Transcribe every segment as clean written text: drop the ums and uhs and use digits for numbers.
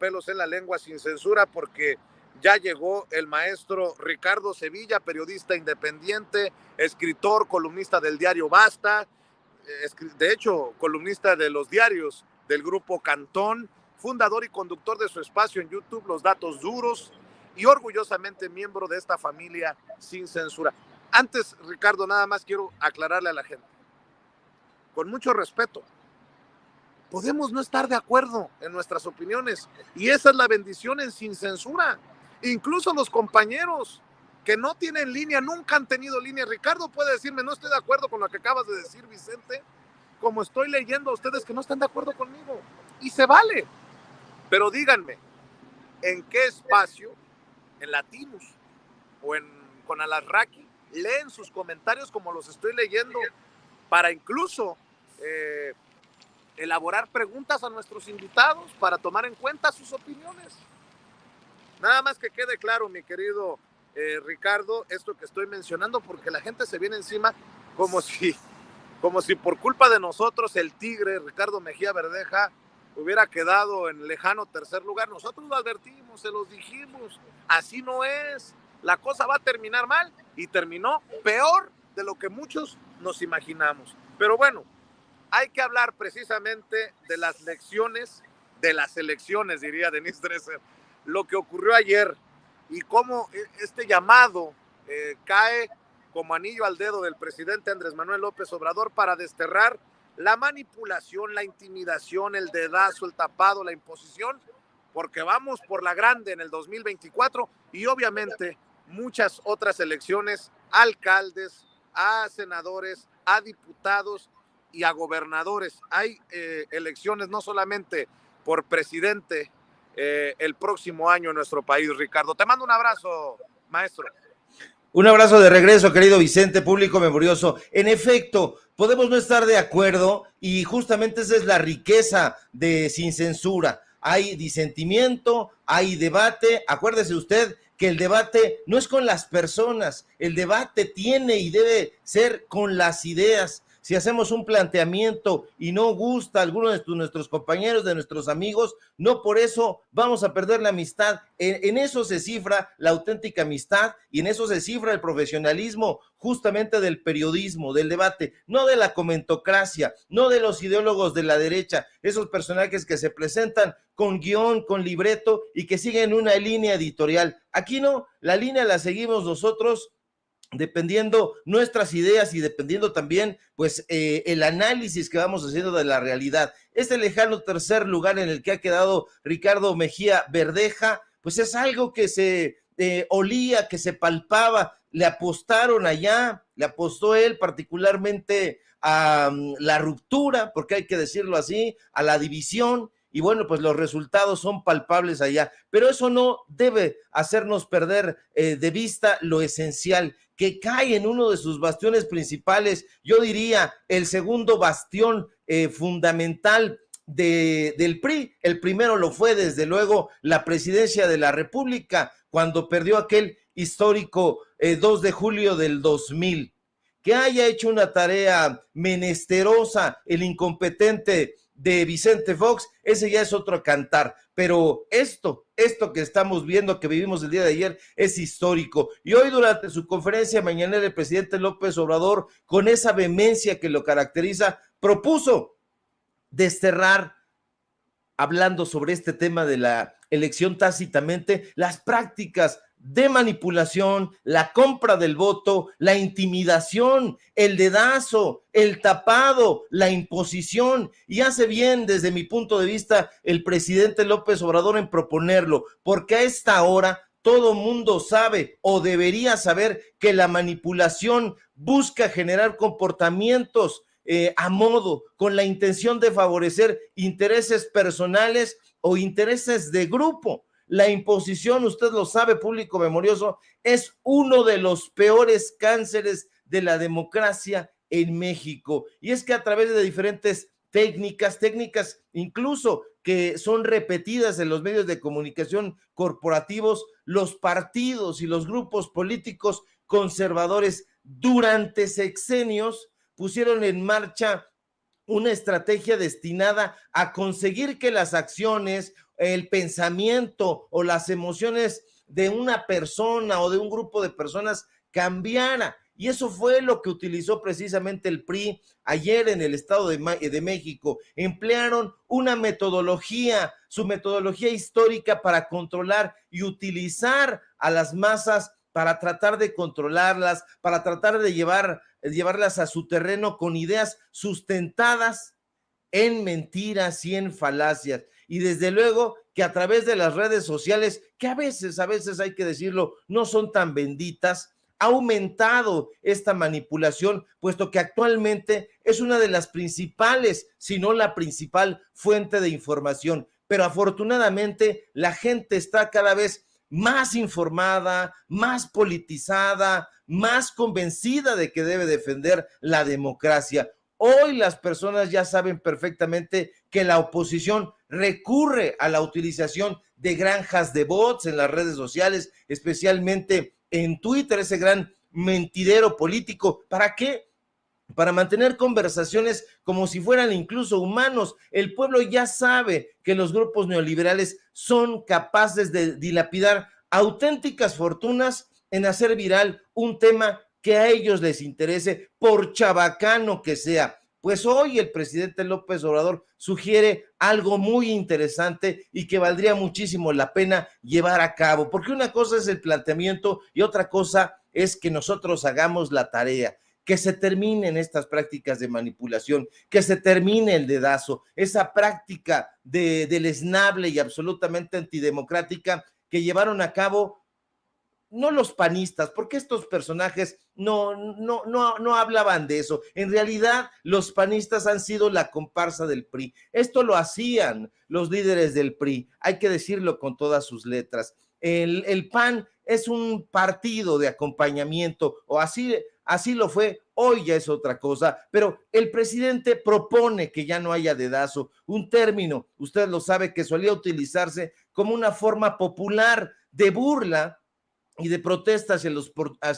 pelos en la lengua sin censura porque ya llegó el maestro Ricardo Sevilla, periodista independiente, escritor, columnista del diario Basta, de hecho, columnista de los diarios del grupo Cantón, fundador y conductor de su espacio en YouTube, Los Datos Duros, y orgullosamente miembro de esta familia sin censura. Antes, Ricardo, nada más quiero aclararle a la gente, con mucho respeto, podemos no estar de acuerdo en nuestras opiniones, y esa es la bendición en Sin Censura. Incluso los compañeros que no tienen línea, nunca han tenido línea. Ricardo puede decirme, no estoy de acuerdo con lo que acabas de decir, Vicente, como estoy leyendo a ustedes que no están de acuerdo conmigo, y se vale, pero díganme, ¿en qué espacio, en Latinus o con Alasraqui, leen sus comentarios como los estoy leyendo para incluso elaborar preguntas a nuestros invitados para tomar en cuenta sus opiniones? Nada más que quede claro, mi querido Ricardo, esto que estoy mencionando, porque la gente se viene encima como si por culpa de nosotros el Tigre, Ricardo Mejía Verdeja, hubiera quedado en lejano tercer lugar. Nosotros lo advertimos, se los dijimos, así no es, la cosa va a terminar mal, y terminó peor de lo que muchos nos imaginamos. Pero bueno, hay que hablar precisamente de las lecciones, de las elecciones, diría Denise Dresser, lo que ocurrió ayer y cómo este llamado cae como anillo al dedo del presidente Andrés Manuel López Obrador para desterrar la manipulación, la intimidación, el dedazo, el tapado, la imposición, porque vamos por la grande en el 2024 y obviamente muchas otras elecciones, a alcaldes, a senadores, a diputados y a gobernadores. Hay elecciones no solamente por presidente el próximo año en nuestro país, Ricardo. Te mando un abrazo, maestro. Un abrazo de regreso, querido Vicente, público memorioso. En efecto, podemos no estar de acuerdo y justamente esa es la riqueza de Sin Censura. Hay disentimiento, hay debate. Acuérdese usted que el debate no es con las personas, el debate tiene y debe ser con las ideas. Si hacemos un planteamiento y no gusta a alguno de nuestros compañeros, de nuestros amigos, no por eso vamos a perder la amistad. En eso se cifra la auténtica amistad y en eso se cifra el profesionalismo justamente del periodismo, del debate, no de la comentocracia, no de los ideólogos de la derecha, esos personajes que se presentan con guión, con libreto y que siguen una línea editorial. Aquí no, la línea la seguimos nosotros, dependiendo nuestras ideas y dependiendo también pues el análisis que vamos haciendo de la realidad. Este lejano tercer lugar en el que ha quedado Ricardo Mejía Verdeja, pues es algo que se olía, que se palpaba. Le apostaron allá, le apostó él particularmente a la ruptura, porque hay que decirlo así, a la división, y bueno, pues los resultados son palpables allá, pero eso no debe hacernos perder de vista lo esencial, que cae en uno de sus bastiones principales, yo diría el segundo bastión fundamental del PRI. El primero lo fue desde luego la presidencia de la República, cuando perdió aquel histórico 2 de julio del 2000. Que haya hecho una tarea menesterosa el incompetente de Vicente Fox, ese ya es otro cantar, pero esto que estamos viendo, que vivimos el día de ayer, es histórico, y hoy durante su conferencia mañanera el presidente López Obrador, con esa vehemencia que lo caracteriza, propuso desterrar, hablando sobre este tema de la elección tácitamente, las prácticas de manipulación, la compra del voto, la intimidación, el dedazo, el tapado, la imposición, y hace bien desde mi punto de vista el presidente López Obrador en proponerlo, porque a esta hora todo mundo sabe o debería saber que la manipulación busca generar comportamientos a modo, con la intención de favorecer intereses personales o intereses de grupo. La imposición, usted lo sabe, público memorioso, es uno de los peores cánceres de la democracia en México. Y es que a través de diferentes técnicas incluso que son repetidas en los medios de comunicación corporativos, los partidos y los grupos políticos conservadores durante sexenios pusieron en marcha una estrategia destinada a conseguir que las acciones el pensamiento o las emociones de una persona o de un grupo de personas cambiara. Y eso fue lo que utilizó precisamente el PRI ayer en el Estado de México. Emplearon una metodología, su metodología histórica para controlar y utilizar a las masas para tratar de controlarlas, para tratar de llevarlas a su terreno con ideas sustentadas en mentiras y en falacias. Y desde luego que a través de las redes sociales, que a veces hay que decirlo, no son tan benditas, ha aumentado esta manipulación, puesto que actualmente es una de las principales, si no la principal fuente de información. Pero afortunadamente la gente está cada vez más informada, más politizada, más convencida de que debe defender la democracia. Hoy las personas ya saben perfectamente que la oposición recurre a la utilización de granjas de bots en las redes sociales, especialmente en Twitter, ese gran mentidero político. ¿Para qué? Para mantener conversaciones como si fueran incluso humanos. El pueblo ya sabe que los grupos neoliberales son capaces de dilapidar auténticas fortunas en hacer viral un tema que a ellos les interese, por chabacano que sea. Pues hoy el presidente López Obrador sugiere algo muy interesante y que valdría muchísimo la pena llevar a cabo, porque una cosa es el planteamiento y otra cosa es que nosotros hagamos la tarea, que se terminen estas prácticas de manipulación, que se termine el dedazo, esa práctica deleznable y absolutamente antidemocrática que llevaron a cabo no los panistas, porque estos personajes no hablaban de eso. En realidad, los panistas han sido la comparsa del PRI. Esto lo hacían los líderes del PRI, hay que decirlo con todas sus letras. El PAN es un partido de acompañamiento, o así lo fue, hoy ya es otra cosa, pero el presidente propone que ya no haya dedazo, un término, usted lo sabe, que solía utilizarse como una forma popular de burla y de protesta hacia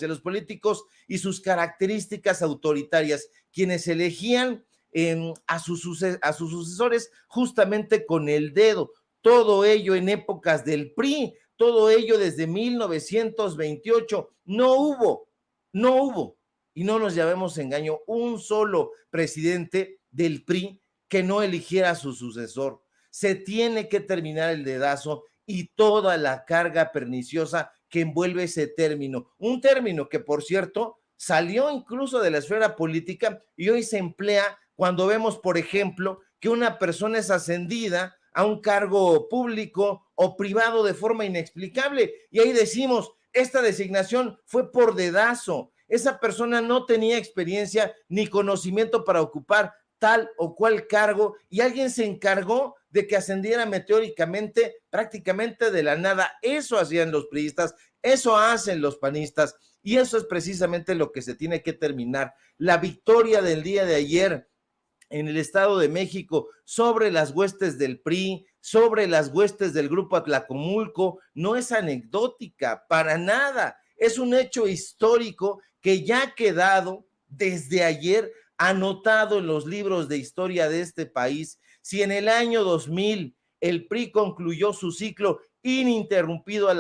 los políticos y sus características autoritarias, quienes elegían a sus sucesores justamente con el dedo. Todo ello en épocas del PRI, todo ello desde 1928. No hubo, y no nos llamemos engaño, un solo presidente del PRI que no eligiera a su sucesor. Se tiene que terminar el dedazo y toda la carga perniciosa que envuelve ese término. Un término que, por cierto, salió incluso de la esfera política y hoy se emplea cuando vemos, por ejemplo, que una persona es ascendida a un cargo público o privado de forma inexplicable. Y ahí decimos, esta designación fue por dedazo. Esa persona no tenía experiencia ni conocimiento para ocupar tal o cual cargo y alguien se encargó de que ascendiera meteóricamente, prácticamente de la nada. Eso hacían los priistas, eso hacen los panistas y eso es precisamente lo que se tiene que terminar. La victoria del día de ayer en el Estado de México sobre las huestes del PRI, sobre las huestes del Grupo Atlacomulco, no es anecdótica para nada, es un hecho histórico que ya ha quedado desde ayer anotado en los libros de historia de este país. Si en el año 2000 el PRI concluyó su ciclo ininterrumpido en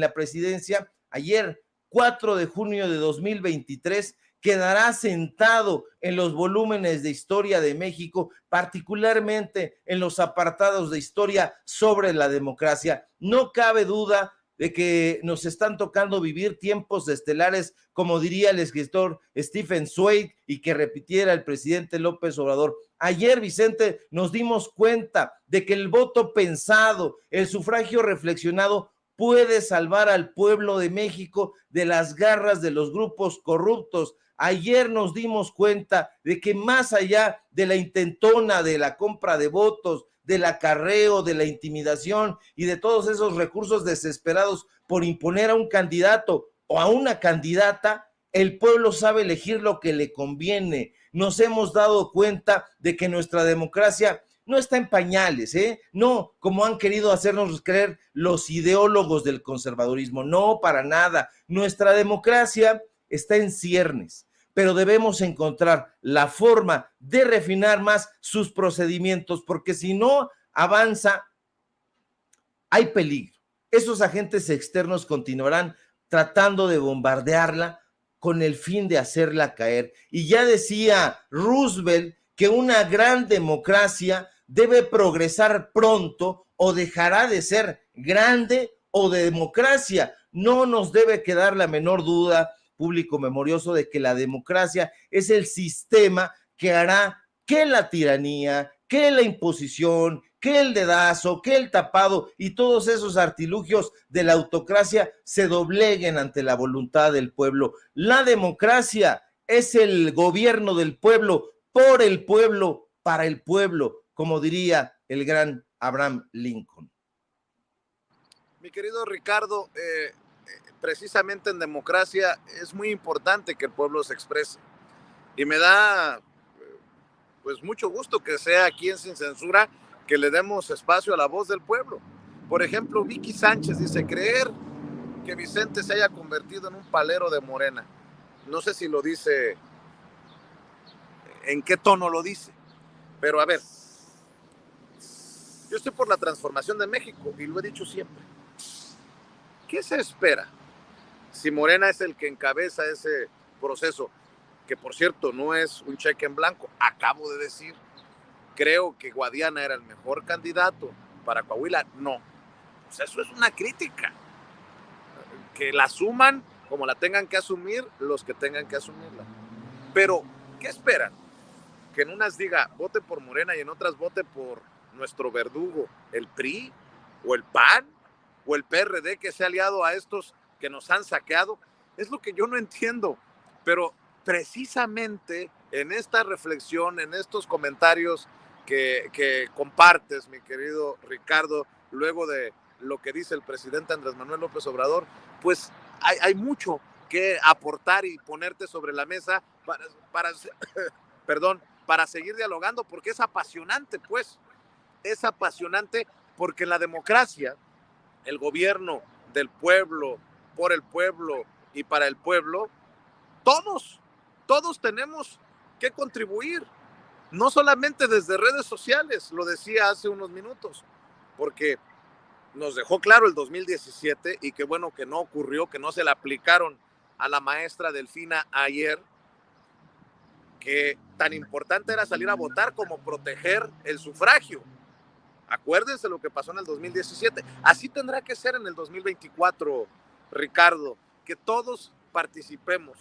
la presidencia, ayer, 4 de junio de 2023, quedará sentado en los volúmenes de historia de México, particularmente en los apartados de historia sobre la democracia. No cabe duda de que nos están tocando vivir tiempos estelares, como diría el escritor Stephen Zweig, y que repitiera el presidente López Obrador. Ayer, Vicente, nos dimos cuenta de que el voto pensado, el sufragio reflexionado, puede salvar al pueblo de México de las garras de los grupos corruptos. Ayer nos dimos cuenta de que más allá de la intentona, de la compra de votos, del acarreo, de la intimidación y de todos esos recursos desesperados por imponer a un candidato o a una candidata, el pueblo sabe elegir lo que le conviene. Nos hemos dado cuenta de que nuestra democracia no está en pañales, no, como han querido hacernos creer los ideólogos del conservadurismo, no, para nada. Nuestra democracia está en ciernes, pero debemos encontrar la forma de refinar más sus procedimientos, porque si no avanza, hay peligro. Esos agentes externos continuarán tratando de bombardearla con el fin de hacerla caer. Y ya decía Roosevelt que una gran democracia debe progresar pronto o dejará de ser grande o de democracia. No nos debe quedar la menor duda, público memorioso, de que la democracia es el sistema que hará que la tiranía, que la imposición, que el dedazo, que el tapado y todos esos artilugios de la autocracia se dobleguen ante la voluntad del pueblo. La democracia es el gobierno del pueblo, por el pueblo, para el pueblo, como diría el gran Abraham Lincoln. Mi querido Ricardo, precisamente en democracia es muy importante que el pueblo se exprese. Y me da pues mucho gusto que sea aquí en Sin Censura que le demos espacio a la voz del pueblo. Por ejemplo, Vicky Sánchez dice, creer que Vicente se haya convertido en un palero de Morena. No sé si lo dice, en qué tono lo dice, pero a ver, yo estoy por la transformación de México y lo he dicho siempre. ¿Qué se espera si Morena es el que encabeza ese proceso? Que por cierto no es un cheque en blanco, acabo de decir, creo que Guadiana era el mejor candidato para Coahuila, no, pues eso es una crítica, que la asuman como la tengan que asumir los que tengan que asumirla, pero ¿qué esperan? Que en unas diga vote por Morena y en otras vote por nuestro verdugo, el PRI o el PAN o el PRD que se ha aliado a estos que nos han saqueado, es lo que yo no entiendo, pero precisamente en esta reflexión, en estos comentarios que compartes, mi querido Ricardo, luego de lo que dice el presidente Andrés Manuel López Obrador, pues hay mucho que aportar y ponerte sobre la mesa para seguir dialogando, porque es apasionante, pues, es apasionante porque en la democracia, el gobierno del pueblo, por el pueblo y para el pueblo, todos tenemos que contribuir, no solamente desde redes sociales, lo decía hace unos minutos, porque nos dejó claro el 2017 y qué bueno que no ocurrió, que no se le aplicaron a la maestra Delfina ayer, que tan importante era salir a votar como proteger el sufragio. Acuérdense lo que pasó en el 2017. Así tendrá que ser en el 2024, Ricardo, que todos participemos.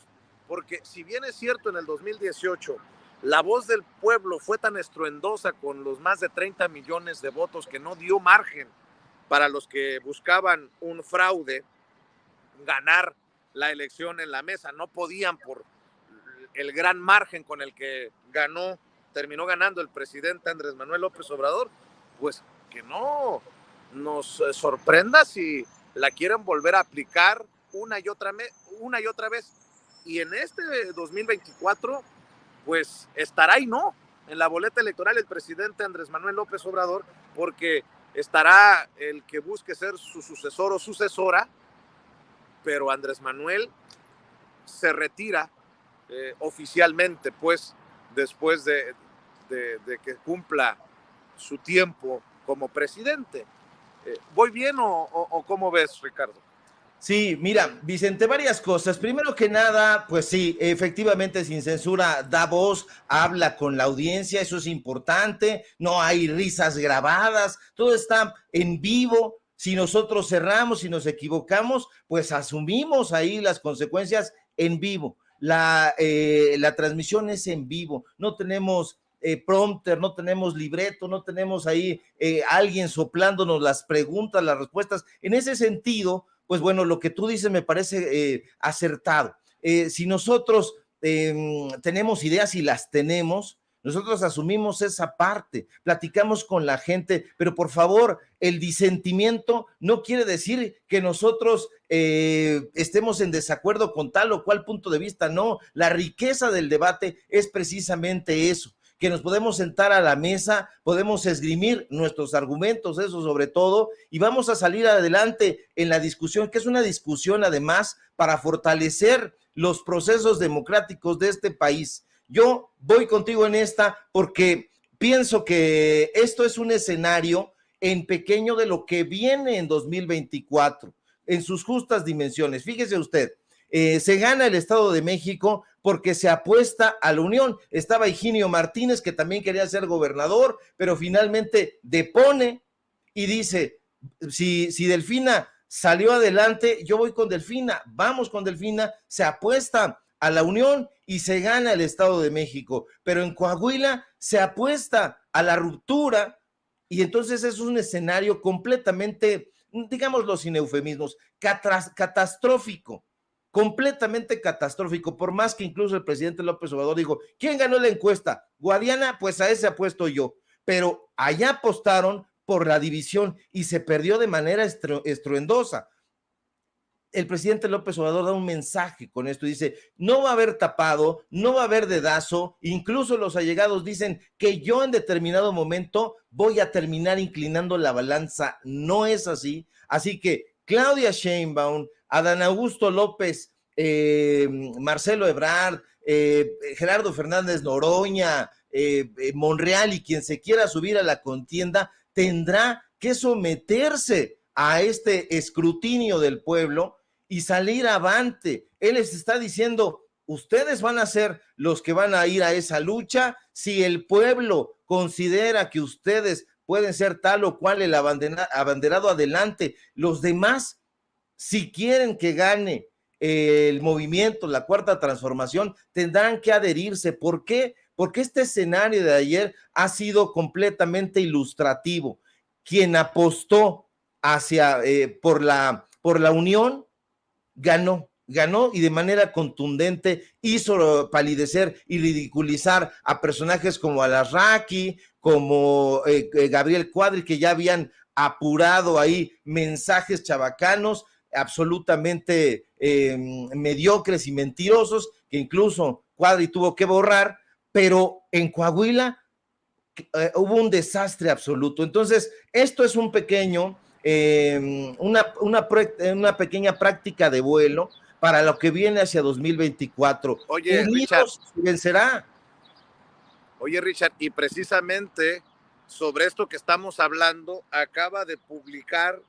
Porque si bien es cierto en el 2018 la voz del pueblo fue tan estruendosa con los más de 30 millones de votos que no dio margen para los que buscaban un fraude ganar la elección en la mesa, no podían por el gran margen con el que terminó ganando el presidente Andrés Manuel López Obrador, pues que no nos sorprenda si la quieren volver a aplicar una y otra vez. Y en este 2024, pues estará y no en la boleta electoral el presidente Andrés Manuel López Obrador, porque estará el que busque ser su sucesor o sucesora, pero Andrés Manuel se retira oficialmente, pues, después de que cumpla su tiempo como presidente. ¿Voy bien o cómo ves, Ricardo? Sí, mira, Vicente, varias cosas. Primero que nada, pues sí, efectivamente, Sin Censura da voz, habla con la audiencia, eso es importante, no hay risas grabadas, todo está en vivo. Si nosotros cerramos, si nos equivocamos, pues asumimos ahí las consecuencias en vivo. La transmisión es en vivo, no tenemos prompter, no tenemos libreto, no tenemos ahí alguien soplándonos las preguntas, las respuestas. En ese sentido, pues bueno, lo que tú dices me parece acertado. Si nosotros tenemos ideas y las tenemos, nosotros asumimos esa parte, platicamos con la gente, pero por favor, el disentimiento no quiere decir que nosotros estemos en desacuerdo con tal o cual punto de vista, no, la riqueza del debate es precisamente eso, que nos podemos sentar a la mesa, podemos esgrimir nuestros argumentos, eso sobre todo, y vamos a salir adelante en la discusión, que es una discusión además para fortalecer los procesos democráticos de este país. Yo voy contigo en esta porque pienso que esto es un escenario en pequeño de lo que viene en 2024, en sus justas dimensiones. Fíjese usted, se gana el Estado de México porque se apuesta a la unión. Estaba Higinio Martínez, que también quería ser gobernador, pero finalmente depone y dice, si Delfina salió adelante, yo voy con Delfina, vamos con Delfina, se apuesta a la unión y se gana el Estado de México, pero en Coahuila se apuesta a la ruptura y entonces es un escenario completamente, digámoslo sin eufemismos, catastrófico, completamente catastrófico, por más que incluso el presidente López Obrador dijo, ¿quién ganó la encuesta? Guadiana, pues a ese apuesto yo, pero allá apostaron por la división y se perdió de manera estruendosa. El presidente López Obrador da un mensaje con esto y dice, no va a haber tapado, no va a haber dedazo, incluso los allegados dicen que yo en determinado momento voy a terminar inclinando la balanza, no es así, así que Claudia Sheinbaum, Adán Augusto López, Marcelo Ebrard, Gerardo Fernández Noroña, Monreal y quien se quiera subir a la contienda tendrá que someterse a este escrutinio del pueblo y salir avante. Él les está diciendo, ustedes van a ser los que van a ir a esa lucha. Si el pueblo considera que ustedes pueden ser tal o cual el abanderado, adelante. Los demás, si quieren que gane el movimiento, la cuarta transformación, tendrán que adherirse. ¿Por qué? Porque este escenario de ayer ha sido completamente ilustrativo. Quien apostó por la unión, ganó y de manera contundente hizo palidecer y ridiculizar a personajes como Alarraqui, como Gabriel Cuadri, que ya habían apurado ahí mensajes chabacanos absolutamente mediocres y mentirosos, que incluso Cuadri tuvo que borrar, pero en Coahuila hubo un desastre absoluto. Entonces, esto es un pequeño una pequeña práctica de vuelo para lo que viene hacia 2024. Oye, Unidos Richard, se vencerá. Oye, Richard, y precisamente sobre esto que estamos hablando, acaba de publicar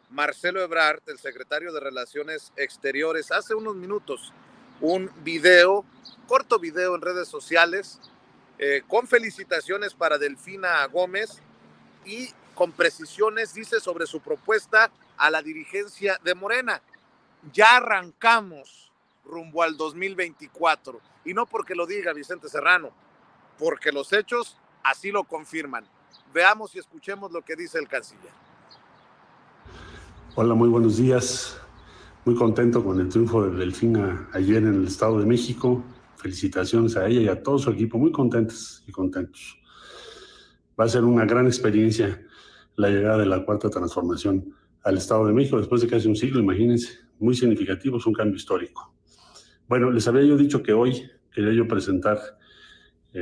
Marcelo Ebrard, el secretario de Relaciones Exteriores, hace unos minutos, un video, corto video en redes sociales, con felicitaciones para Delfina Gómez y con precisiones, dice, sobre su propuesta a la dirigencia de Morena. Ya arrancamos rumbo al 2024, y no porque lo diga Vicente Serrano, porque los hechos así lo confirman. Veamos y escuchemos lo que dice el canciller. Hola, muy buenos días. Muy contento con el triunfo de Delfina ayer en el Estado de México. Felicitaciones a ella y a todo su equipo, muy contentos y contentos. Va a ser una gran experiencia la llegada de la cuarta transformación al Estado de México después de casi un siglo, imagínense, muy significativo, es un cambio histórico. Bueno, les había yo dicho que hoy quería yo presentar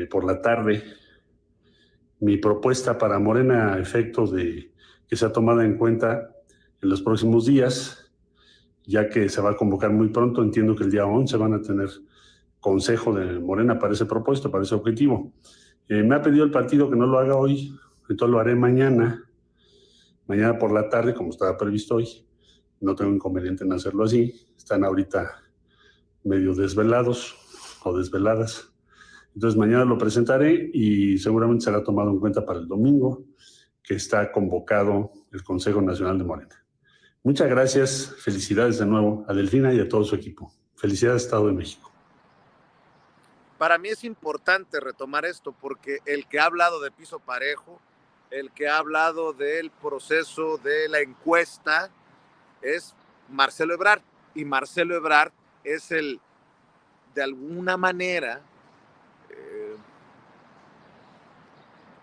por la tarde mi propuesta para Morena a efectos de que sea tomada en cuenta en los próximos días, ya que se va a convocar muy pronto. Entiendo que el día 11 van a tener consejo de Morena para ese propósito, para ese objetivo. Me ha pedido el partido que no lo haga hoy, entonces lo haré mañana por la tarde, como estaba previsto hoy. No tengo inconveniente en hacerlo así. Están ahorita medio desvelados o desveladas. Entonces mañana lo presentaré y seguramente será tomado en cuenta para el domingo, que está convocado el Consejo Nacional de Morena. Muchas gracias, felicidades de nuevo a Delfina y a todo su equipo. Felicidades, Estado de México. Para mí es importante retomar esto porque el que ha hablado de piso parejo, el que ha hablado del proceso de la encuesta es Marcelo Ebrard, y Marcelo Ebrard es el, de alguna manera,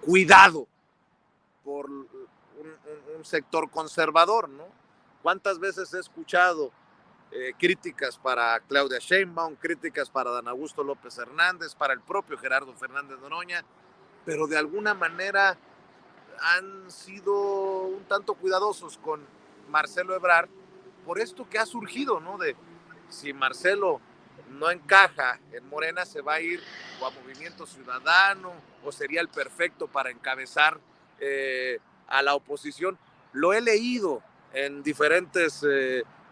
cuidado por un sector conservador, ¿no? ¿Cuántas veces he escuchado críticas para Claudia Sheinbaum, críticas para Adán Augusto López Hernández, para el propio Gerardo Fernández Noroña, pero de alguna manera han sido un tanto cuidadosos con Marcelo Ebrard por esto que ha surgido, ¿no? De si Marcelo no encaja en Morena, se va a ir o a Movimiento Ciudadano, o sería el perfecto para encabezar a la oposición. Lo he leído en diferentes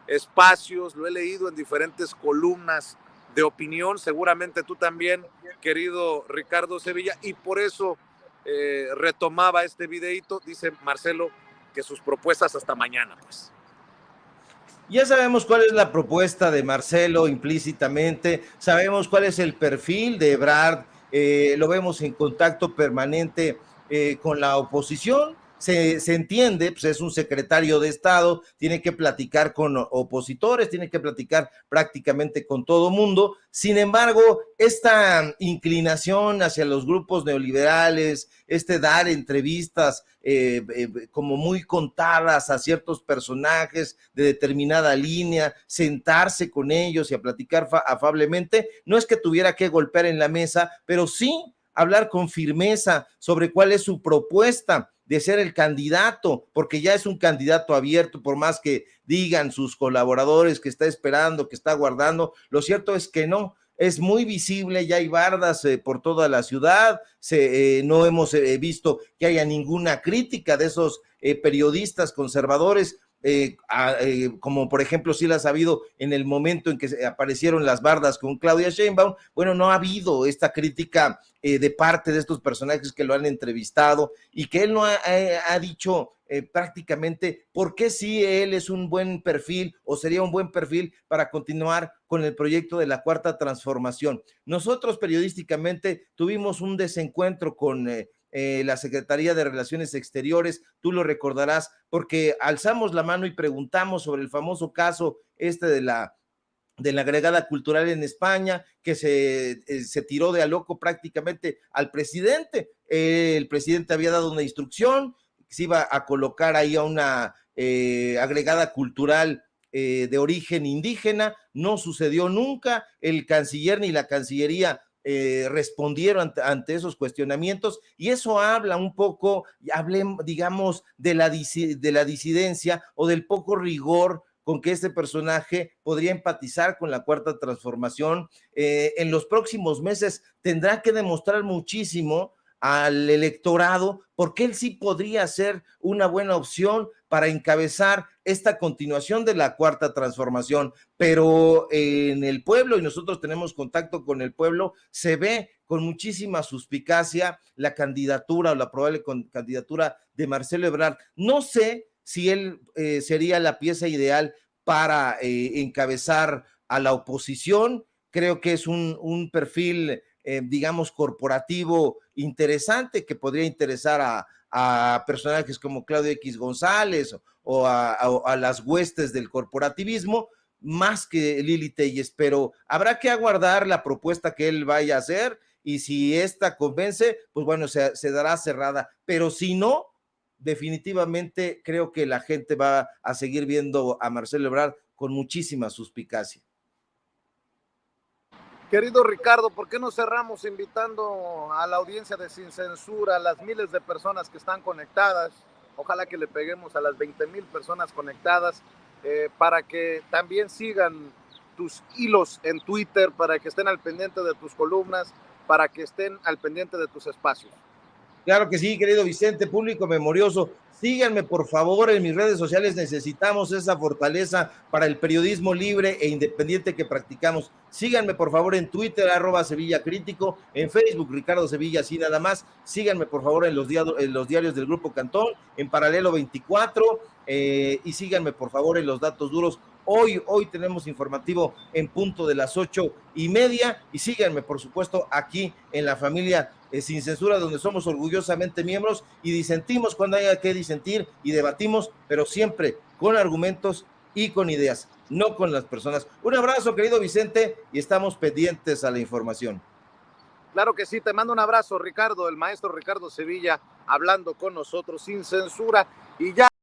espacios, lo he leído en diferentes columnas de opinión, seguramente tú también, querido Ricardo Sevilla, y por eso retomaba este videíto. Dice Marcelo que sus propuestas hasta mañana, pues. Ya sabemos cuál es la propuesta de Marcelo implícitamente, sabemos cuál es el perfil de Ebrard, lo vemos en contacto permanente con la oposición, se entiende, pues es un secretario de Estado, tiene que platicar con opositores, tiene que platicar prácticamente con todo mundo. Sin embargo, esta inclinación hacia los grupos neoliberales, dar entrevistas como muy contadas a ciertos personajes de determinada línea, sentarse con ellos y a platicar afablemente, no es que tuviera que golpear en la mesa, pero sí hablar con firmeza sobre cuál es su propuesta de ser el candidato, porque ya es un candidato abierto, por más que digan sus colaboradores que está esperando, que está guardando, lo cierto es que no, es muy visible, ya hay bardas por toda la ciudad, no hemos visto que haya ninguna crítica de esos periodistas conservadores, como por ejemplo sí las ha habido en el momento en que aparecieron las bardas con Claudia Sheinbaum. Bueno, no ha habido esta crítica de parte de estos personajes que lo han entrevistado y que él no ha dicho prácticamente por qué sí él es un buen perfil o sería un buen perfil para continuar con el proyecto de la Cuarta Transformación. Nosotros periodísticamente tuvimos un desencuentro con la Secretaría de Relaciones Exteriores, tú lo recordarás, porque alzamos la mano y preguntamos sobre el famoso caso de la agregada cultural en España, que se tiró de a loco prácticamente al presidente. El presidente había dado una instrucción, se iba a colocar ahí a una agregada cultural de origen indígena, no sucedió nunca, el canciller ni la Cancillería respondieron ante esos cuestionamientos, y eso habla un poco, digamos, de la disidencia o del poco rigor con que este personaje podría empatizar con la Cuarta Transformación. En los próximos meses tendrá que demostrar muchísimo al electorado porque él sí podría ser una buena opción para encabezar esta continuación de la Cuarta Transformación, pero en el pueblo, y nosotros tenemos contacto con el pueblo, se ve con muchísima suspicacia la candidatura o la probable candidatura de Marcelo Ebrard. No sé si él sería la pieza ideal para encabezar a la oposición. Creo que es un perfil, digamos, corporativo interesante que podría interesar a personajes como Claudio X González o a las huestes del corporativismo, más que Lili Telles, pero habrá que aguardar la propuesta que él vaya a hacer y si esta convence, pues bueno, se dará cerrada, pero si no, definitivamente creo que la gente va a seguir viendo a Marcelo Ebrard con muchísima suspicacia. Querido Ricardo, ¿por qué no cerramos invitando a la audiencia de Sin Censura, a las miles de personas que están conectadas? Ojalá que le peguemos a las 20,000 personas conectadas para que también sigan tus hilos en Twitter, para que estén al pendiente de tus columnas, para que estén al pendiente de tus espacios. Claro que sí, querido Vicente, público memorioso. Síganme, por favor, en mis redes sociales. Necesitamos esa fortaleza para el periodismo libre e independiente que practicamos. Síganme, por favor, en Twitter, @SevillaCrítico, en Facebook, Ricardo Sevilla, así nada más. Síganme, por favor, en los diarios del Grupo Cantón, en Paralelo 24, y síganme, por favor, en los datos duros. Hoy tenemos informativo en punto de las 8:30, y síganme, por supuesto, aquí en la familia Sin Censura, donde somos orgullosamente miembros y disentimos cuando haya que disentir y debatimos, pero siempre con argumentos y con ideas, no con las personas. Un abrazo, querido Vicente, y estamos pendientes a la información. Claro que sí, te mando un abrazo, Ricardo, el maestro Ricardo Sevilla, hablando con nosotros sin censura, y ya